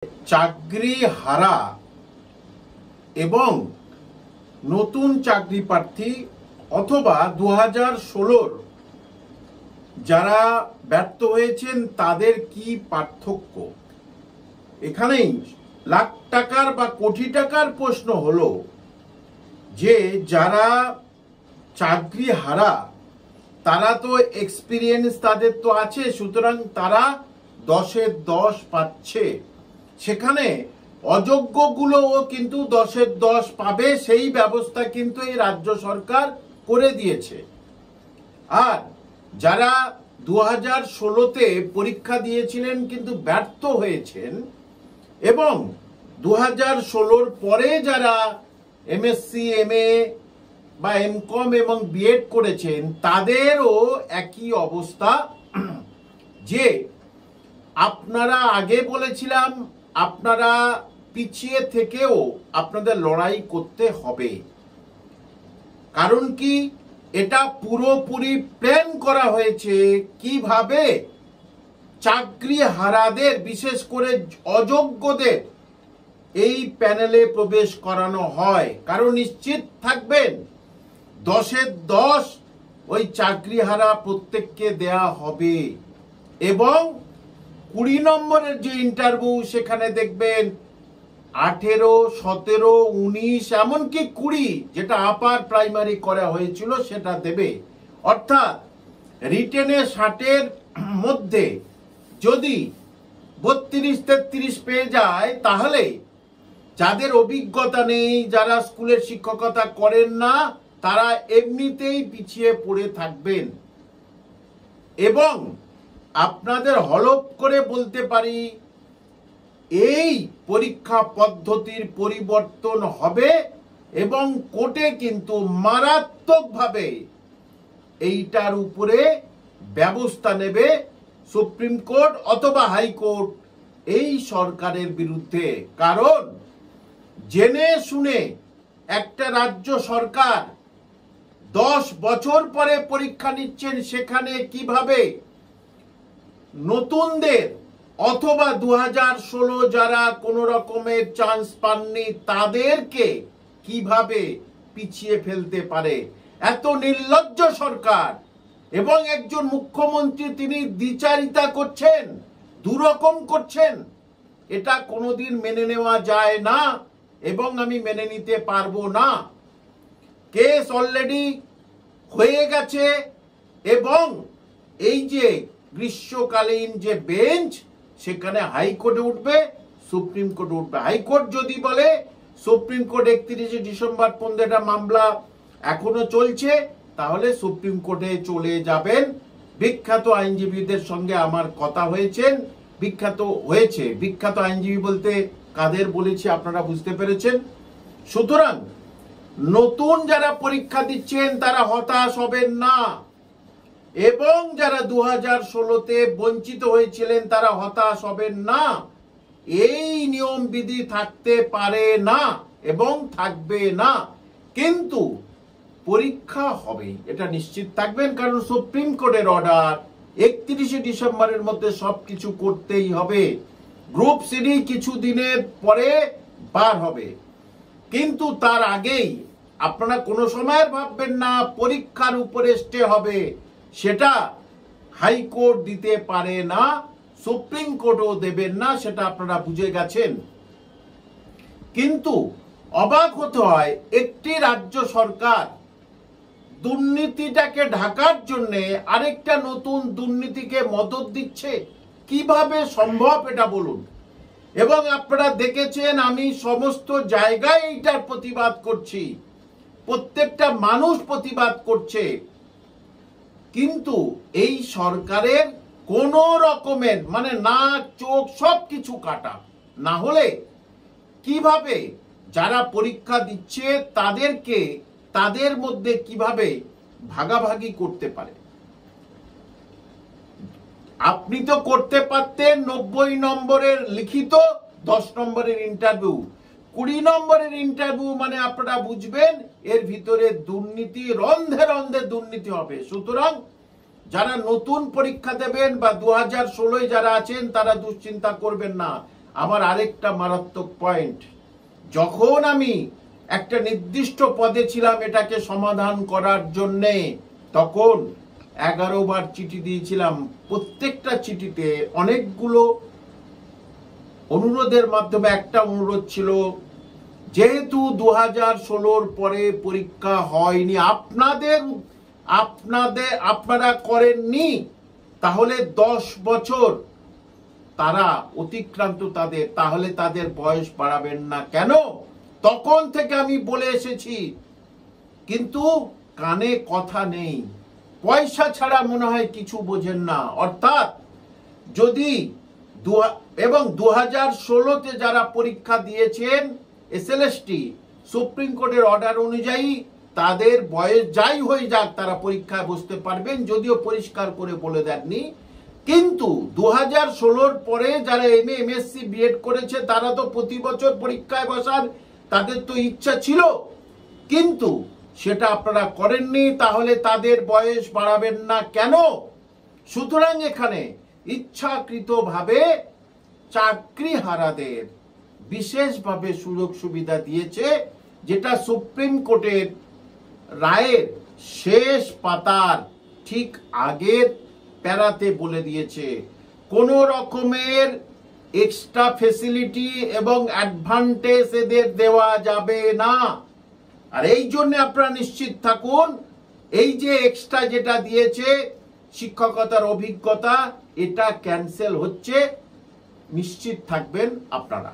চাকরি হারা এবং নতুন চাকরি প্রার্থী অথবা 2016 যারা ব্যর্থ হয়েছেন তাদের কি পার্থক্য? এখানেই লাখ টাকার বা কোটি টাকার প্রশ্ন হলো যে যারা চাকরি হারা তারা তো এক্সপিরিয়েন্স তাদের তো আছে, সুতরাং তারা 10-এর 10 পাচ্ছে। সেখানে অযোগ্যগুলোও কিন্তু 10-এর 10 পাবে, সেই ব্যবস্থা কিন্তু এই রাজ্য সরকার করে দিয়েছে। আর যারা 2016-তে পরীক্ষা দিয়েছিলেন কিন্তু ব্যর্থ হয়েছেন এবং 2016-র পরে যারা এমএসসি, এমএ বা এমকম এবং বিএড করেছেন তাদেরও একই অবস্থা। যে আপনারা আগে বলেছিলাম আপনারা পিছিয়ে থেকেও আপনাদের লড়াই করতে হবে। কারণ কি, এটা পুরোপুরি প্ল্যান করা হয়েছে কিভাবে চাকরি হারাদের, বিশেষ করে অযোগ্যদের এই প্যানেলে প্রবেশ করানো হয়। কারণ নিশ্চিত থাকবেন 10-এর 10 ওই চাকরি হারা প্রত্যেককে দেয়া হবে। এবং 20 নম্বরের যে ইন্টারভিউ সেখানে দেখবেন 18, 17, 19 এমনকি 20 যেটা আপার প্রাইমারি করা হয়েছিল সেটা দেবে। অর্থাৎ রিটেনে 60-এর মধ্যে যদি 32-33 পেয়ে যায় তাহলে যাদের অভিজ্ঞতা নেই, যারা স্কুলের শিক্ষকতা করেন না, তারা এমনিতেই পিছিয়ে পড়ে থাকবেন। এবং আপনাদের হলফ করে বলতে পারি এই পরীক্ষা পদ্ধতির পরিবর্তন হবে এবং কোর্টে কিন্তু মারাত্মকভাবে এইটার উপরে ব্যবস্থা নেবে সুপ্রিম কোর্ট অথবা হাইকোর্ট এই সরকারের বিরুদ্ধে। কারণ জেনে শুনে একটা রাজ্য সরকার 10 বছর পরে পরীক্ষা নিচ্ছেন, সেখানে কিভাবে নতুনদের অথবা 2016 যারা কোনো রকমের চান্স পাননি তাদেরকে কিভাবে পিছিয়ে ফেলতে পারে। এত নির্লজ্জ সরকার এবং একজন মুখ্যমন্ত্রী তিনি দ্বিচারিতা করছেন, দুরকম করছেন, এটা কোনোদিন মেনে নেওয়া যায় না এবং আমি মেনে নিতে পারবো না। কেস অলরেডি হয়ে গেছে এবং এই যে গ্রীষ্মকালীন যে বেঞ্চ সেখানে হাইকোর্টে উঠবে, সুপ্রিম কোর্টে উঠবে। হাইকোর্ট যদি বলে সুপ্রিম কোর্ট 31শে ডিসেম্বর পর্যন্ত এটা মামলা এখনো চলছে, তাহলে সুপ্রিম কোর্টে চলে যাবেন। বিখ্যাত আইনজীবীদের সঙ্গে আমার কথা হয়েছে। বিখ্যাত আইনজীবী বলতে কাদের বলেছি আপনারা বুঝতে পেরেছেন। সুতরাং নতুন যারা পরীক্ষা দিচ্ছেন তারা হতাশ হবেন না এবং যারা 2016-তে বঞ্চিত হয়েছিলেন তারা হতাশ হবেন না। এই নিয়ম বিধি থাকতে পারে না এবং থাকবে না, কিন্তু পরীক্ষা হবে এটা নিশ্চিত থাকবেন। কারণ সুপ্রিম কোর্টের অর্ডার 31শে ডিসেম্বরের মধ্যে সবকিছু করতেই হবে। গ্রুপ সিডি কিছু দিনের পরে বার হবে, কিন্তু তার আগেই আপনারা কোনো সময় ভাববেন না পরীক্ষার উপরে স্টে হবে। সেটা হাইকোর্ট দিতে পারে না, সুপ্রিম কোর্টও দেবেন না, সেটা আপনারা বুঝে গেছেন। কিন্তু অবাক হতে হয়, একটি রাজ্য সরকার দুর্নীতিটাকে ঢাকার জন্য আরেকটা নতুন দুর্নীতিকে মদদ দিচ্ছে। কিভাবে সম্ভব এটা বলুন। এবং আপনারা দেখেছেন আমি সমস্ত জায়গায় এইটার প্রতিবাদ করছি, প্রত্যেকটা মানুষ প্রতিবাদ করছে, কিন্তু এই সরকারের কোন রকমের মানে নাক চোখ সবকিছু কাটা। না হলে কিভাবে যারা পরীক্ষা দিচ্ছে তাদেরকে তাদের মধ্যে কিভাবে ভাগাভাগি করতে পারে। আপনি তো করতে পারতেন 90 নম্বরের লিখিত, 10 নম্বরের ইন্টারভিউ, 20 নম্বরের ইন্টারভিউ, মানে আপনারা বুঝবেন এর ভিতরে দুর্নীতি, রন্ধে রন্ধে দুর্নীতি হবে। সুতরাং যারা নতুন পরীক্ষা দেবেন বা 2016 যারা আছেন তারা দুশ্চিন্তা করবেন না। আমার আরেকটা মারাত্মক পয়েন্ট, যখন আমি একটা নির্দিষ্ট পদে ছিলাম এটাকে সমাধান করার জন্যে, তখন 11 বার চিঠি দিয়েছিলাম। প্রত্যেকটা চিঠিতে অনেকগুলো অনুরোধের মাধ্যমে একটা অনুরোধ ছিল, যেহেতু 2016 পরে পরীক্ষা হয়নি, আপনারা করেননি, তাহলে 10 বছর তারা অতিক্রান্ত তাহলে তাদের বয়স বাড়াবেন না কেন? তখন থেকে আমি বলে এসেছি, কিন্তু কানে কথা নেই। পয়সা ছাড়া মনে হয় কিছু বোঝেন না। অর্থাৎ যদি 2016-তে যারা পরীক্ষা দিয়েছেন এসএলএসটি, সুপ্রিম কোর্টের অর্ডার অনুযায়ী তাদের বয়স যাই হয়ে যাক তারা পরীক্ষায় বসতে পারবেন, যদিও পরিষ্কার করে বলে দেননি। কিন্তু 2016 পরে যারা এমএ এমএসসি বিএড করেছে তারা তো প্রতি বছর পরীক্ষায় বসার তাদের তো ইচ্ছা ছিল, কিন্তু সেটা আপনারা করেননি, তাহলে তাদের বয়স বাড়াবেন না কেন? সুতরাং এখানে ইচ্ছাকৃতভাবে চাকরিহারাদের বিশেষভাবে সুযোগ সুবিধা দিয়েছে, যেটা সুপ্রিম কোর্টের রায়ের শেষ পাতার ঠিক আগের প্যারাতে বলে দিয়েছে, কোনো রকমের এক্সট্রা ফেসিলিটি এবং অ্যাডভান্টেজ এদের দেওয়া যাবে না। আর এই জন্য আপনারা নিশ্চিত থাকুন, এই যে এক্সট্রা যেটা দিয়েছে শিক্ষকতার অভিজ্ঞতা, এটা ক্যান্সেল হচ্ছে, নিশ্চিত থাকবেন আপনারা।